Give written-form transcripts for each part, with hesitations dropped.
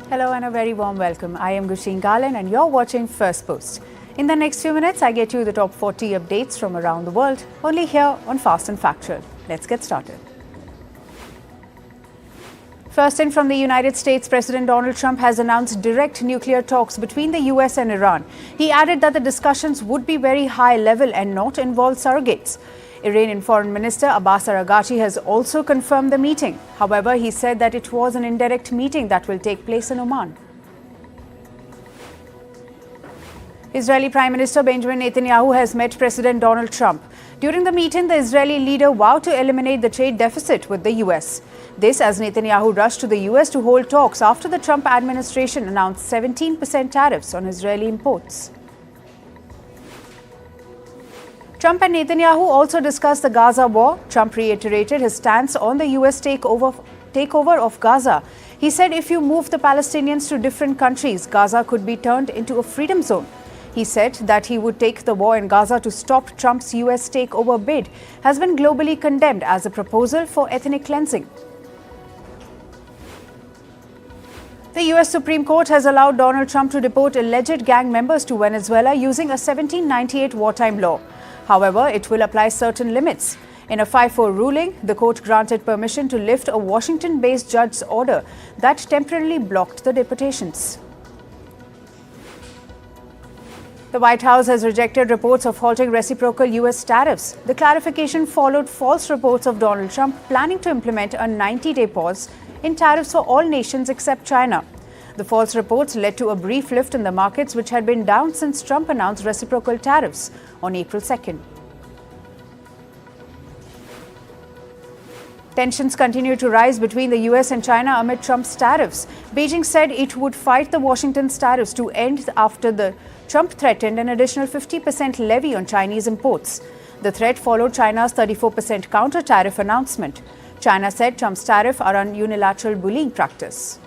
Hello and a very warm welcome. I am Gushin Garland and you're watching Firstpost. In the next few minutes, I get you the top 40 updates from around the world, only here on Fast and Factual. Let's get started. First in from the United States, President Donald Trump has announced direct nuclear talks between the US and Iran. He added that the discussions would be very high level and not involve surrogates. Iranian Foreign Minister Abbas Araghchi has also confirmed the meeting. However, he said that it was an indirect meeting that will take place in Oman. Israeli Prime Minister Benjamin Netanyahu has met President Donald Trump. During the meeting, the Israeli leader vowed to eliminate the trade deficit with the US. This as Netanyahu rushed to the US to hold talks after the Trump administration announced 17% tariffs on Israeli imports. Trump and Netanyahu also discussed the Gaza war. Trump reiterated his stance on the US takeover of Gaza. He said if you move the Palestinians to different countries, Gaza could be turned into a freedom zone. He said that he would take the war in Gaza to stop Trump's US takeover bid has been globally condemned as a proposal for ethnic cleansing. The US Supreme Court has allowed Donald Trump to deport alleged gang members to Venezuela using a 1798 wartime law. However, it will apply certain limits. In a 5-4 ruling, the court granted permission to lift a Washington-based judge's order that temporarily blocked the deportations. The White House has rejected reports of halting reciprocal US tariffs. The clarification followed false reports of Donald Trump planning to implement a 90-day pause in tariffs for all nations except China. The false reports led to a brief lift in the markets, which had been down since Trump announced reciprocal tariffs on April 2nd. Tensions continue to rise between the US and China amid Trump's tariffs. Beijing said it would fight the Washington's tariffs to end after the Trump threatened an additional 50% levy on Chinese imports. The threat followed China's 34% counter-tariff announcement. China said Trump's tariffs are a unilateral bullying practice.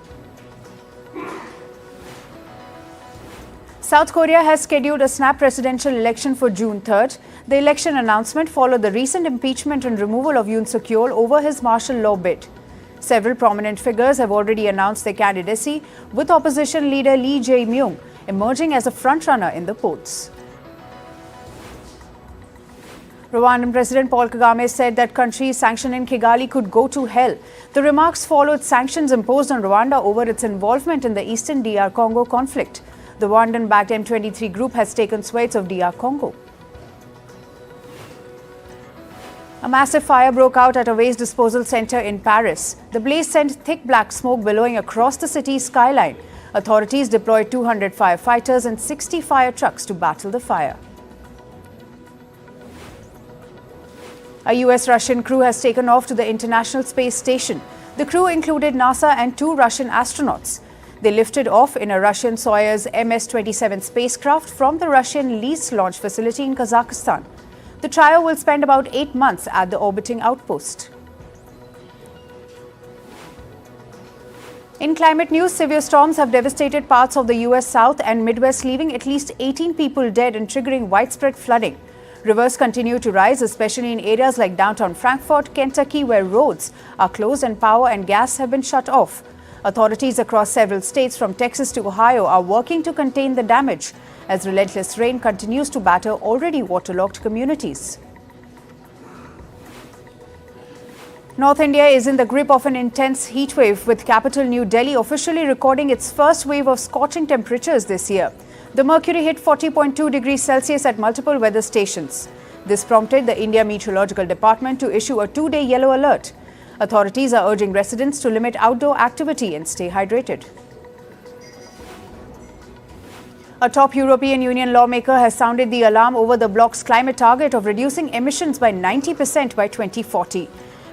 South Korea has scheduled a snap presidential election for June 3rd. The election announcement followed the recent impeachment and removal of Yoon over his martial law bid. Several prominent figures have already announced their candidacy, with opposition leader Lee Jae-myung emerging as a frontrunner in the polls. Rwandan President Paul Kagame said that countries sanctioned in Kigali could go to hell. The remarks followed sanctions imposed on Rwanda over its involvement in the eastern DR Congo conflict. The Rwandan-backed M23 group has taken swathes of DR Congo. A massive fire broke out at a waste disposal center in Paris. The blaze sent thick black smoke billowing across the city's skyline. Authorities deployed 200 firefighters and 60 fire trucks to battle the fire. A US-Russian crew has taken off to the International Space Station. The crew included NASA and 2 Russian astronauts. They lifted off in a Russian Soyuz MS-27 spacecraft from the Russian leased launch facility in Kazakhstan. The trio will spend about 8 months at the orbiting outpost. In climate news, severe storms have devastated parts of the US South and Midwest, leaving at least 18 people dead and triggering widespread flooding. Rivers continue to rise, especially in areas like downtown Frankfort, Kentucky, where roads are closed and power and gas have been shut off. Authorities across several states from Texas to Ohio are working to contain the damage as relentless rain continues to batter already waterlogged communities. North India is in the grip of an intense heat wave, with capital New Delhi officially recording its first wave of scorching temperatures this year. The mercury hit 40.2 degrees Celsius at multiple weather stations. This prompted the India Meteorological Department to issue a 2-day yellow alert. Authorities are urging residents to limit outdoor activity and stay hydrated. A top European Union lawmaker has sounded the alarm over the bloc's climate target of reducing emissions by 90% by 2040.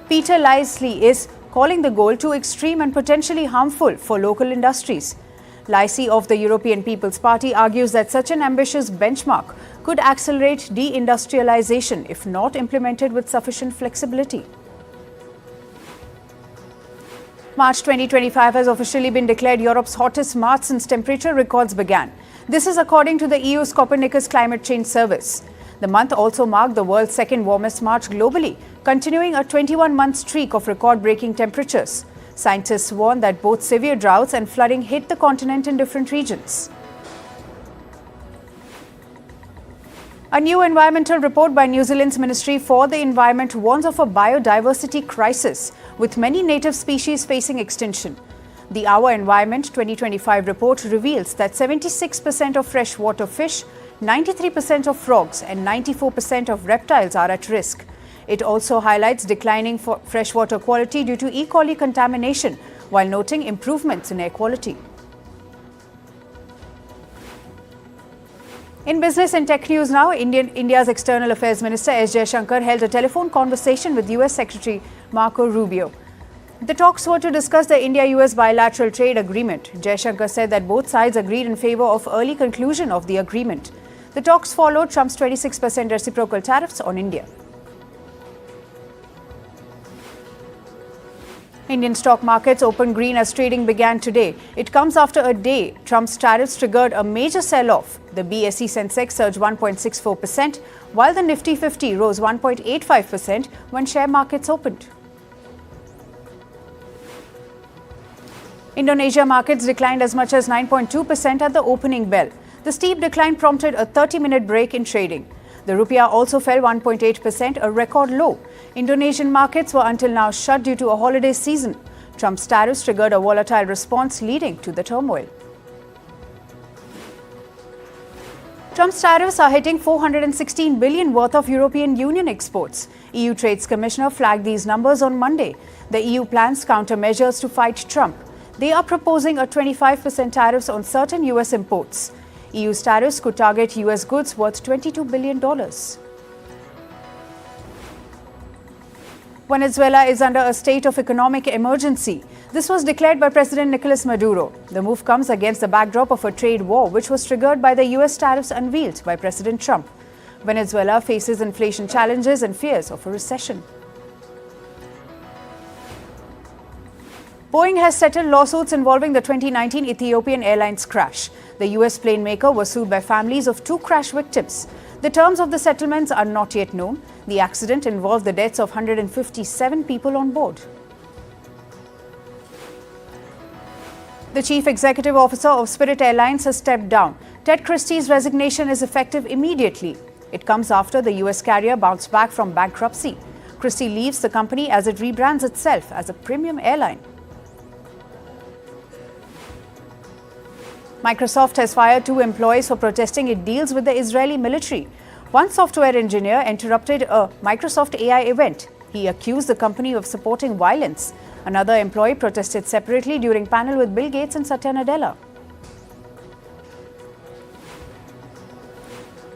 Peter Liese is calling the goal too extreme and potentially harmful for local industries. Liese of the European People's Party argues that such an ambitious benchmark could accelerate deindustrialization if not implemented with sufficient flexibility. March 2025 has officially been declared Europe's hottest March since temperature records began. This is according to the EU's Copernicus Climate Change Service. The month also marked the world's second warmest March globally, continuing a 21-month streak of record-breaking temperatures. Scientists warn that both severe droughts and flooding hit the continent in different regions. A new environmental report by New Zealand's Ministry for the Environment warns of a biodiversity crisis, with many native species facing extinction. The Our Environment 2025 report reveals that 76% of freshwater fish, 93% of frogs and 94% of reptiles are at risk. It also highlights declining freshwater quality due to E. coli contamination, while noting improvements in air quality. In business and tech news now, India's External Affairs Minister S. Jaishankar held a telephone conversation with US Secretary Marco Rubio. The talks were to discuss the India-US bilateral trade agreement. Jaishankar said that both sides agreed in favor of early conclusion of the agreement. The talks followed Trump's 26% reciprocal tariffs on India. Indian stock markets opened green as trading began today. It comes after a day Trump's tariffs triggered a major sell-off. The BSE Sensex surged 1.64%, while the Nifty 50 rose 1.85% when share markets opened. Indonesia markets declined as much as 9.2% at the opening bell. The steep decline prompted a 30-minute break in trading. The rupiah also fell 1.8%, a record low. Indonesian markets were until now shut due to a holiday season. Trump's tariffs triggered a volatile response, leading to the turmoil. Trump's tariffs are hitting $416 billion worth of European Union exports. EU Trades Commissioner flagged these numbers on Monday. The EU plans countermeasures to fight Trump. They are proposing a 25% tariffs on certain US imports. EU's tariffs could target US goods worth $22 billion. Venezuela is under a state of economic emergency. This was declared by President Nicolas Maduro. The move comes against the backdrop of a trade war which was triggered by the US tariffs unveiled by President Trump. Venezuela faces inflation challenges and fears of a recession. Boeing has settled lawsuits involving the 2019 Ethiopian Airlines crash. The US plane maker was sued by families of 2 crash victims. The terms of the settlements are not yet known. The accident involved the deaths of 157 people on board. The chief executive officer of Spirit Airlines has stepped down. Ted Christie's resignation is effective immediately. It comes after the US carrier bounced back from bankruptcy. Christie leaves the company as it rebrands itself as a premium airline. Microsoft has fired 2 employees for protesting it deals with the Israeli military. One software engineer interrupted a Microsoft AI event. He accused the company of supporting violence. Another employee protested separately during panel with Bill Gates and Satya Nadella.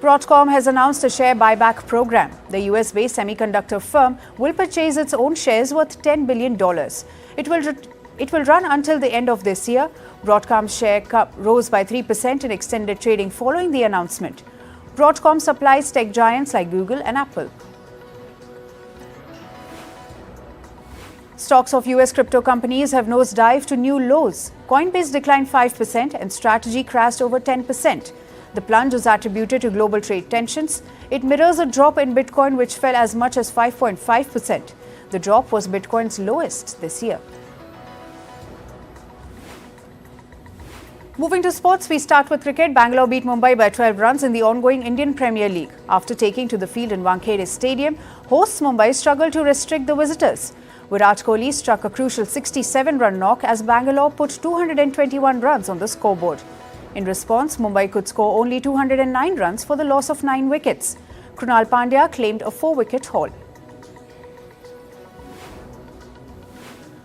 Broadcom has announced a share buyback program. The US-based semiconductor firm will purchase its own shares worth $10 billion. It will run until the end of this year. Broadcom's share rose by 3% in extended trading following the announcement. Broadcom supplies tech giants like Google and Apple. Stocks of US crypto companies have nosedived to new lows. Coinbase declined 5% and Strategy crashed over 10%. The plunge is attributed to global trade tensions. It mirrors a drop in Bitcoin, which fell as much as 5.5%. The drop was Bitcoin's lowest this year. Moving to sports, we start with cricket. Bangalore beat Mumbai by 12 runs in the ongoing Indian Premier League. After taking to the field in Wankhede Stadium, hosts Mumbai struggled to restrict the visitors. Virat Kohli struck a crucial 67-run knock as Bangalore put 221 runs on the scoreboard. In response, Mumbai could score only 209 runs for the loss of 9 wickets. Krunal Pandya claimed a 4-wicket haul.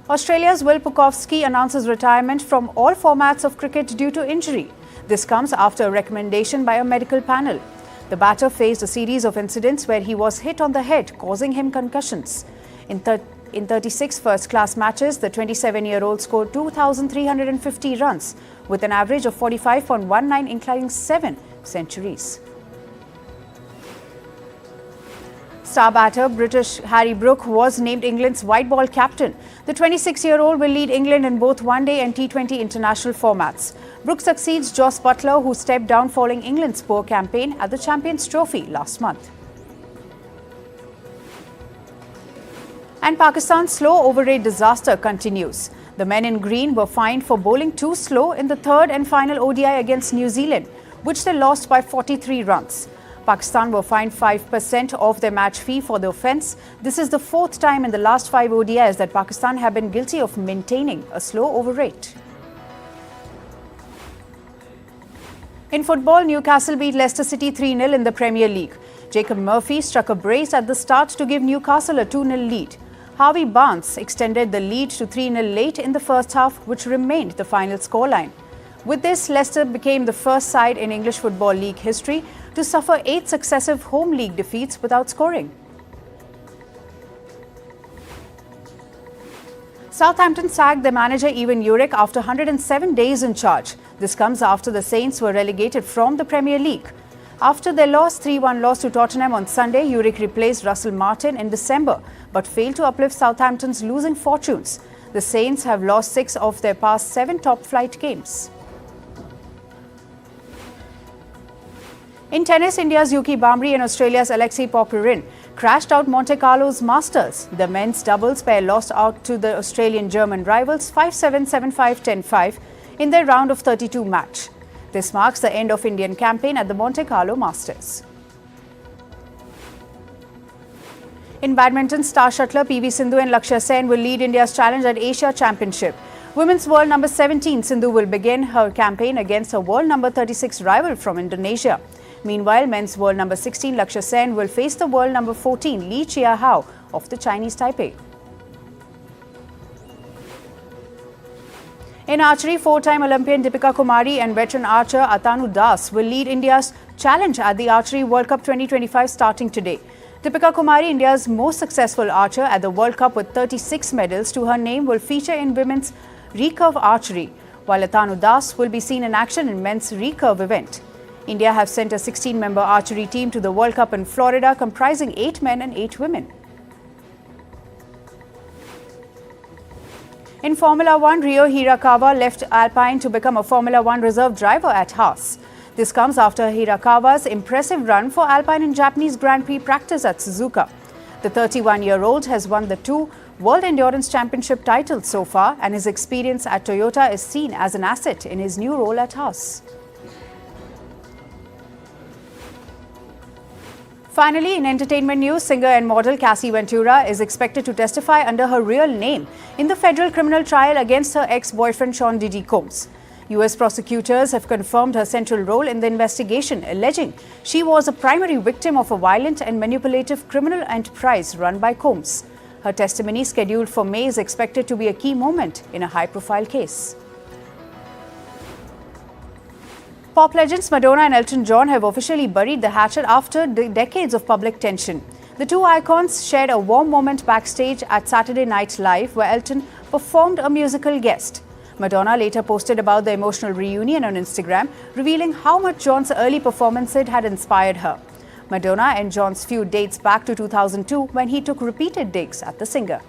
Australia's Will Pucovski announces retirement from all formats of cricket due to injury. This comes after a recommendation by a medical panel. The batter faced a series of incidents where he was hit on the head, causing him concussions. In 36 first-class matches, the 27-year-old scored 2,350 runs with an average of 45.19, including 7 centuries. Star batter British Harry Brook was named England's white ball captain. The 26-year-old will lead England in both one-day and T20 international formats. Brook succeeds Joss Butler, who stepped down following England's poor campaign at the Champions Trophy last month. And Pakistan's slow over rate disaster continues. The men in green were fined for bowling too slow in the third and final ODI against New Zealand, which they lost by 43 runs. Pakistan were fined 5% of their match fee for the offence. This is the fourth time in the last 5 ODIs that Pakistan have been guilty of maintaining a slow over rate. In football, Newcastle beat Leicester City 3-0 in the Premier League. Jacob Murphy struck a brace at the start to give Newcastle a 2-0 lead. Harvey Barnes extended the lead to 3-0 late in the first half, which remained the final scoreline. With this, Leicester became the first side in English Football League history to suffer 8 successive home league defeats without scoring. Southampton sacked their manager Ivan Juric after 107 days in charge. This comes after the Saints were relegated from the Premier League. After their 3-1 loss to Tottenham on Sunday, Juric replaced Russell Martin in December, but failed to uplift Southampton's losing fortunes. The Saints have lost 6 of their past 7 top-flight games. In tennis, India's Yuki Bhamri and Australia's Alexei Popyrin crashed out Monte Carlo's Masters. The men's doubles pair lost out to the Australian-German rivals 5-7, 7-5, 10-5 in their round of 32 match. This marks the end of Indian campaign at the Monte Carlo Masters. In badminton, star shuttler PV Sindhu and Lakshya Sen will lead India's challenge at Asia Championship. Women's world number 17 Sindhu will begin her campaign against her world number 36 rival from Indonesia. Meanwhile, men's world number 16 Lakshya Sen will face the world number 14 Li Chia-hao of the Chinese Taipei. In archery, 4-time Olympian Deepika Kumari and veteran archer Atanu Das will lead India's challenge at the Archery World Cup 2025 starting today. Deepika Kumari, India's most successful archer at the World Cup with 36 medals to her name, will feature in women's recurve archery, while Atanu Das will be seen in action in men's recurve event. India have sent a 16-member archery team to the World Cup in Florida comprising 8 men and 8 women. In Formula 1, Ryo Hirakawa left Alpine to become a Formula 1 reserve driver at Haas. This comes after Hirakawa's impressive run for Alpine in Japanese Grand Prix practice at Suzuka. The 31-year-old has won the 2 World Endurance Championship titles so far, and his experience at Toyota is seen as an asset in his new role at Haas. Finally, in entertainment news, singer and model Cassie Ventura is expected to testify under her real name in the federal criminal trial against her ex-boyfriend Sean Diddy Combs. US prosecutors have confirmed her central role in the investigation, alleging she was a primary victim of a violent and manipulative criminal enterprise run by Combs. Her testimony, scheduled for May, is expected to be a key moment in a high-profile case. Pop legends Madonna and Elton John have officially buried the hatchet after decades of public tension. The two icons shared a warm moment backstage at Saturday Night Live, where Elton performed a musical guest. Madonna later posted about the emotional reunion on Instagram, revealing how much John's early performances had inspired her. Madonna and John's feud dates back to 2002, when he took repeated digs at the singer.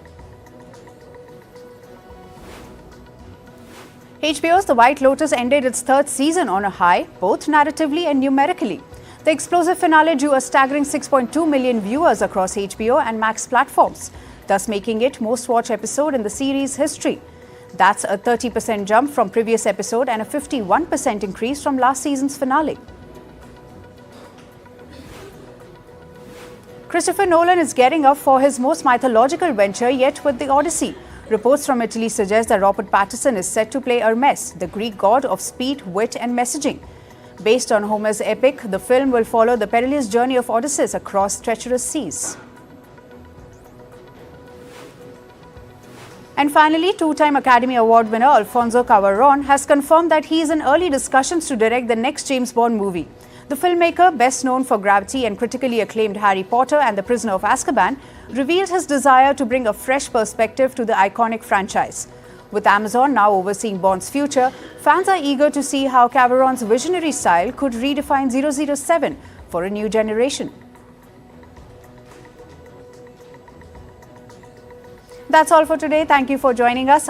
HBO's The White Lotus ended its 3rd season on a high, both narratively and numerically. The explosive finale drew a staggering 6.2 million viewers across HBO and Max platforms, thus making it most watched episode in the series' history. That's a 30% jump from previous episode and a 51% increase from last season's finale. Christopher Nolan is gearing up for his most mythological venture yet with The Odyssey. Reports from Italy suggest that Robert Pattinson is set to play Hermes, the Greek god of speed, wit and messaging. Based on Homer's epic, the film will follow the perilous journey of Odysseus across treacherous seas. And finally, 2-time Academy Award winner Alfonso Cuarón has confirmed that he is in early discussions to direct the next James Bond movie. The filmmaker, best known for Gravity and critically acclaimed Harry Potter and The Prisoner of Azkaban, revealed his desire to bring a fresh perspective to the iconic franchise. With Amazon now overseeing Bond's future, fans are eager to see how Cuarón's visionary style could redefine 007 for a new generation. That's all for today. Thank you for joining us.